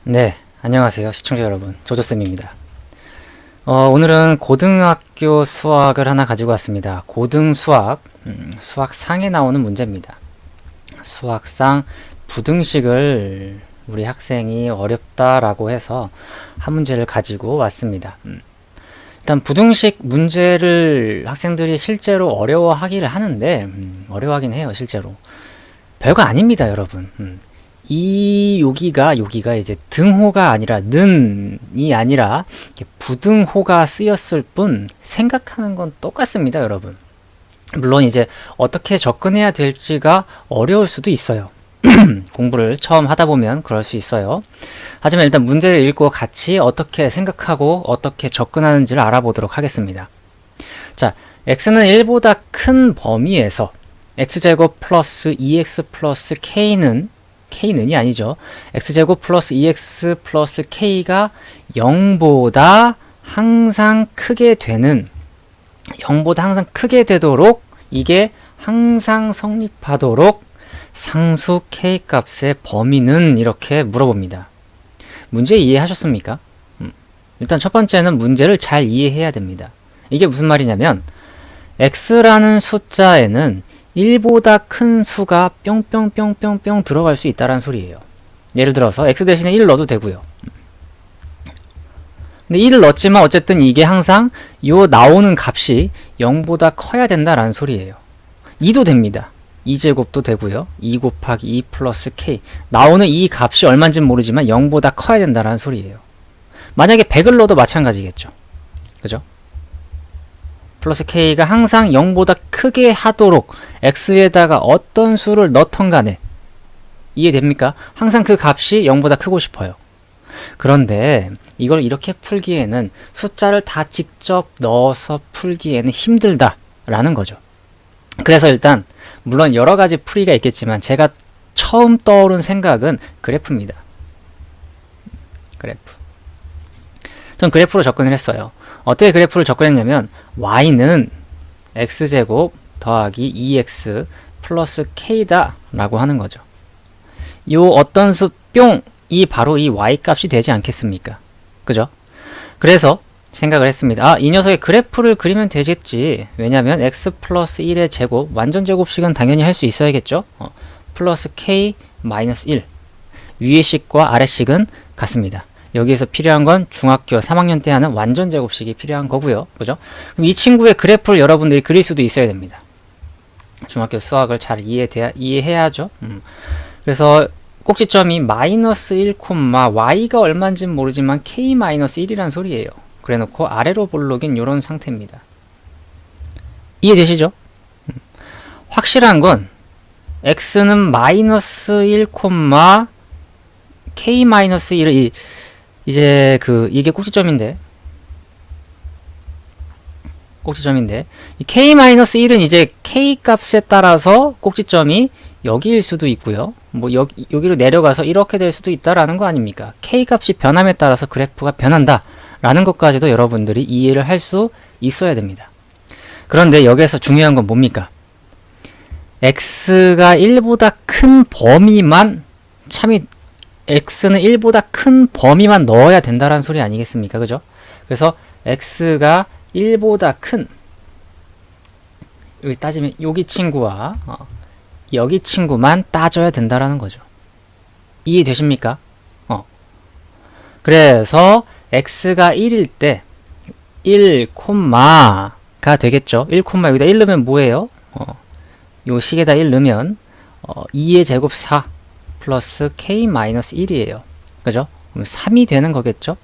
네, 안녕하세요 시청자 여러분, 조조쌤입니다. 오늘은 고등학교 수학을 하나 가지고 왔습니다. 고등수학, 수학상에 나오는 문제입니다. 수학상 부등식을 우리 학생이 어렵다라고 해서 한 문제를 가지고 왔습니다. 일단 부등식 문제를 학생들이 실제로 어려워하기를 하는데 어려워하긴 해요. 실제로 별거 아닙니다 여러분. 여기가 이제 등호가 아니라 는이 아니라 부등호가 쓰였을 뿐 생각하는 건 똑같습니다 여러분. 물론 이제 어떻게 접근해야 될지가 어려울 수도 있어요. 공부를 처음 하다 보면 그럴 수 있어요. 하지만 일단 문제를 읽고 같이 어떻게 생각하고 어떻게 접근하는지를 알아보도록 하겠습니다. 자, x는 1보다 큰 범위에서 x제곱 플러스 2x 플러스 k는이 아니죠. x제곱 플러스 2x 플러스 k가 0보다 항상 크게 되도록 이게 항상 성립하도록 상수 k 값의 범위는 이렇게 물어봅니다. 문제 이해하셨습니까? 일단 첫 번째는 문제를 잘 이해해야 됩니다. 이게 무슨 말이냐면 x라는 숫자에는 1보다 큰 수가 뿅뿅뿅뿅뿅 들어갈 수 있다는 소리예요. 예를 들어서 x 대신에 1 넣어도 되고요. 근데 1을 넣었지만 어쨌든 이게 항상 요 나오는 값이 0보다 커야 된다라는 소리예요. 2도 됩니다. 2제곱도 되고요. 2 곱하기 2 플러스 k 나오는 이 값이 얼마인지는 모르지만 0보다 커야 된다라는 소리예요. 만약에 100을 넣어도 마찬가지겠죠. 그죠? 플러스 k가 항상 0보다 크게 하도록 x에다가 어떤 수를 넣던 간에 이해됩니까? 항상 그 값이 0보다 크고 싶어요. 그런데 이걸 이렇게 풀기에는 숫자를 다 직접 넣어서 풀기에는 힘들다라는 거죠. 그래서 일단 물론 여러 가지 풀이가 있겠지만 제가 처음 떠오른 생각은 그래프입니다. 그래프. 전 그래프로 접근을 했어요. 어떻게 그래프를 접근했냐면 y는 x제곱 더하기 2x 플러스 k다 라고 하는 거죠. 요 어떤 수 뿅이 바로 이 y값이 되지 않겠습니까? 그죠? 그래서 생각을 했습니다. 이 녀석의 그래프를 그리면 되겠지. 왜냐면 x 플러스 1의 제곱, 완전 제곱식은 당연히 할 수 있어야겠죠? 플러스 k 마이너스 1 위의 식과 아래 식은 같습니다. 여기에서 필요한 건 중학교 3학년 때 하는 완전 제곱식이 필요한 거고요. 그죠? 그럼 이 친구의 그래프를 여러분들이 그릴 수도 있어야 됩니다. 중학교 수학을 잘 이해해야죠. 그래서 꼭지점이 마이너스 1, y가 얼마인지는 모르지만 k 마이너스 1이란 소리예요. 그래놓고 아래로 볼록인 이런 상태입니다. 이해되시죠? 확실한 건 x는 마이너스 1, k 마이너스 1을 이제 이게 꼭지점인데 이 k-1은 이제 k 값에 따라서 꼭지점이 여기일 수도 있고요. 뭐 여기로 내려가서 이렇게 될 수도 있다라는 거 아닙니까? k 값이 변함에 따라서 그래프가 변한다 라는 것까지도 여러분들이 이해를 할 수 있어야 됩니다. 그런데 여기에서 중요한 건 뭡니까? x가 1보다 큰 범위만 x는 1보다 큰 범위만 넣어야 된다라는 소리 아니겠습니까? 그죠? 그래서 x가 1보다 큰 여기 따지면 여기 친구와 여기 친구만 따져야 된다라는 거죠. 이해되십니까? 그래서 x가 1일 때 1, 가 되겠죠. 1, 여기다 1 넣으면 뭐예요? 요 식에다 1 넣으면 2의 제곱 4 플러스 k-1이에요. 그죠? 그럼 3이 되는 거겠죠?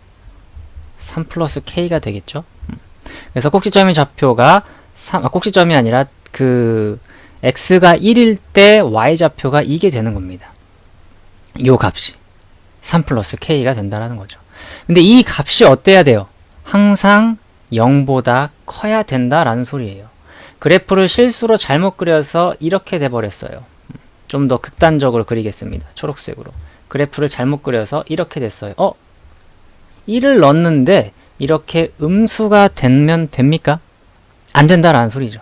3 플러스 k가 되겠죠? 그래서 꼭지점의 좌표가 꼭지점이 아니라 x가 1일 때 y좌표가 이게 되는 겁니다. 요 값이 3 플러스 k가 된다는 거죠. 근데 이 값이 어때야 돼요? 항상 0보다 커야 된다라는 소리예요. 그래프를 실수로 잘못 그려서 이렇게 돼버렸어요. 좀 더 극단적으로 그리겠습니다. 초록색으로. 그래프를 잘못 그려서 이렇게 됐어요. 1을 넣었는데 이렇게 음수가 되면 됩니까? 안 된다라는 소리죠.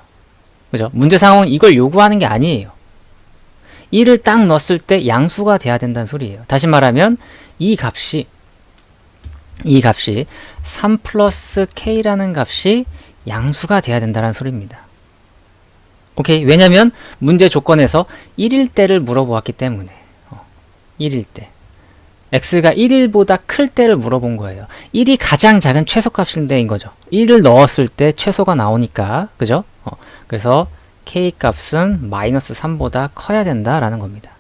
그죠? 문제 상황은 이걸 요구하는 게 아니에요. 1을 딱 넣었을 때 양수가 돼야 된다는 소리예요. 다시 말하면 이 값이 3 플러스 k라는 값이 양수가 돼야 된다는 소리입니다. 오케이? 왜냐면 문제 조건에서 1일 때를 물어보았기 때문에 1일 때 x가 1일보다 클 때를 물어본 거예요. 1이 가장 작은 최소값인데인 거죠. 1을 넣었을 때 최소가 나오니까 그죠? 그래서 k값은 마이너스 3보다 커야 된다라는 겁니다.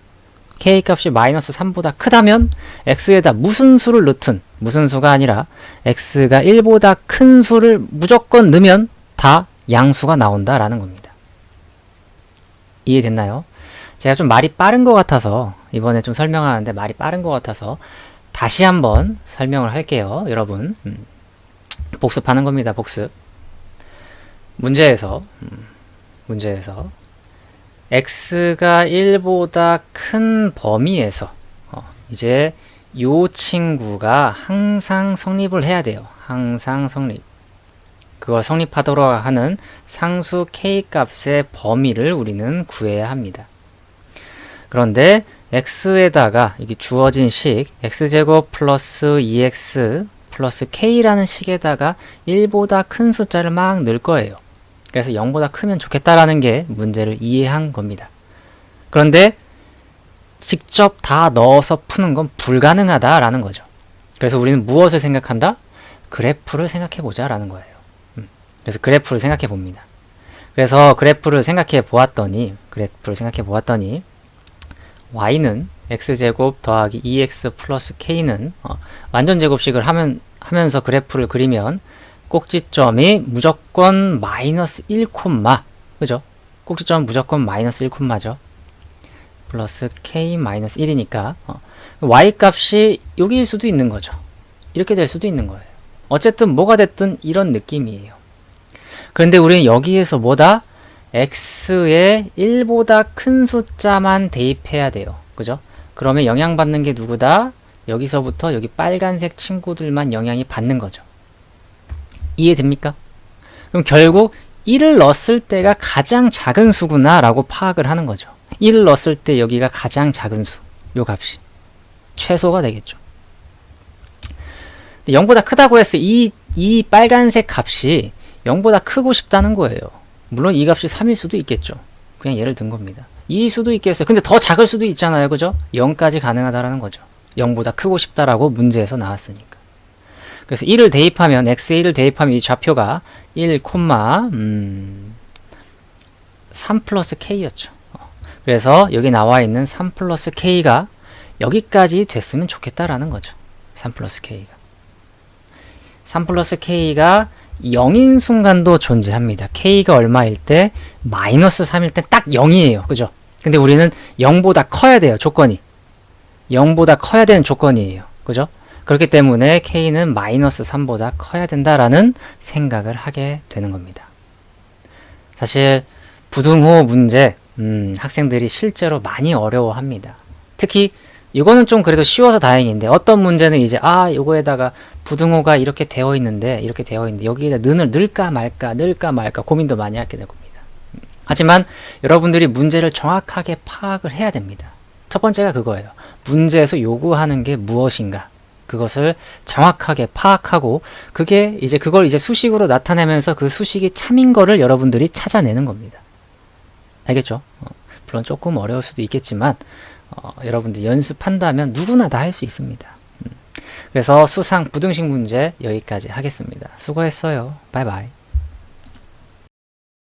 k값이 마이너스 3보다 크다면 x에다 무슨 수를 넣든 무슨 수가 아니라 x가 1보다 큰 수를 무조건 넣으면 다 양수가 나온다라는 겁니다. 이해됐나요? 제가 좀 말이 빠른 것 같아서 이번에 좀 설명하는데 말이 빠른 것 같아서 다시 한번 설명을 할게요. 여러분 복습하는 겁니다. 복습. 문제에서 x가 1보다 큰 범위에서 이제 요 친구가 항상 성립을 해야 돼요. 항상 성립. 그걸 성립하도록 하는 상수 k값의 범위를 우리는 구해야 합니다. 그런데 x에다가 이게 주어진 식 x제곱 플러스 2x 플러스 k라는 식에다가 1보다 큰 숫자를 막 넣을 거예요. 그래서 0보다 크면 좋겠다라는 게 문제를 이해한 겁니다. 그런데 직접 다 넣어서 푸는 건 불가능하다라는 거죠. 그래서 우리는 무엇을 생각한다? 그래프를 생각해 보자라는 거예요. 그래서 그래프를 생각해 봅니다. 그래서 그래프를 생각해 보았더니 y는 x제곱 더하기 2x 플러스 k는 완전 제곱식을 하면서 그래프를 그리면 꼭지점이 무조건 마이너스 1, 그죠? 꼭지점은 무조건 마이너스 1죠. 플러스 k 마이너스 1이니까 y 값이 여기일 수도 있는 거죠. 이렇게 될 수도 있는 거예요. 어쨌든 뭐가 됐든 이런 느낌이에요. 그런데 우리는 여기에서 뭐다? x에 1보다 큰 숫자만 대입해야 돼요. 그죠? 그러면 영향받는 게 누구다? 여기서부터 여기 빨간색 친구들만 영향이 받는 거죠. 이해됩니까? 그럼 결국 1을 넣었을 때가 가장 작은 수구나 라고 파악을 하는 거죠. 1을 넣었을 때 여기가 가장 작은 수, 요 값이 최소가 되겠죠. 0보다 크다고 했을 때 이 빨간색 값이 0보다 크고 싶다는 거예요. 물론 이 값이 3일 수도 있겠죠. 그냥 예를 든 겁니다. 2일 수도 있겠어요. 근데 더 작을 수도 있잖아요. 그죠? 0까지 가능하다라는 거죠. 0보다 크고 싶다라고 문제에서 나왔으니까. 그래서 1을 대입하면 x에 1을 대입하면 이 좌표가 1, 3 플러스 k였죠. 그래서 여기 나와 있는 3 플러스 k가 여기까지 됐으면 좋겠다라는 거죠. 3 플러스 k가 3 플러스 k가 0인 순간도 존재합니다. k가 얼마일 때? 마이너스 3일 때 딱 0이에요. 그죠? 근데 우리는 0보다 커야 돼요. 조건이. 0보다 커야 되는 조건이에요. 그죠? 그렇기 때문에 k는 마이너스 3보다 커야 된다라는 생각을 하게 되는 겁니다. 사실 부등호 문제 학생들이 실제로 많이 어려워합니다. 특히 이거는 좀 그래도 쉬워서 다행인데 어떤 문제는 이제 요거에다가 부등호가 이렇게 되어 있는데 여기에다 는을 넣을까 말까 고민도 많이 하게 될 겁니다. 하지만 여러분들이 문제를 정확하게 파악을 해야 됩니다. 첫 번째가 그거예요. 문제에서 요구하는 게 무엇인가 그것을 정확하게 파악하고 그걸 이제 수식으로 나타내면서 그 수식이 참인 거를 여러분들이 찾아내는 겁니다. 알겠죠? 물론 조금 어려울 수도 있겠지만 여러분들 연습한다면 누구나 다 할 수 있습니다. 그래서 수상 부등식 문제 여기까지 하겠습니다. 수고했어요. 바이바이.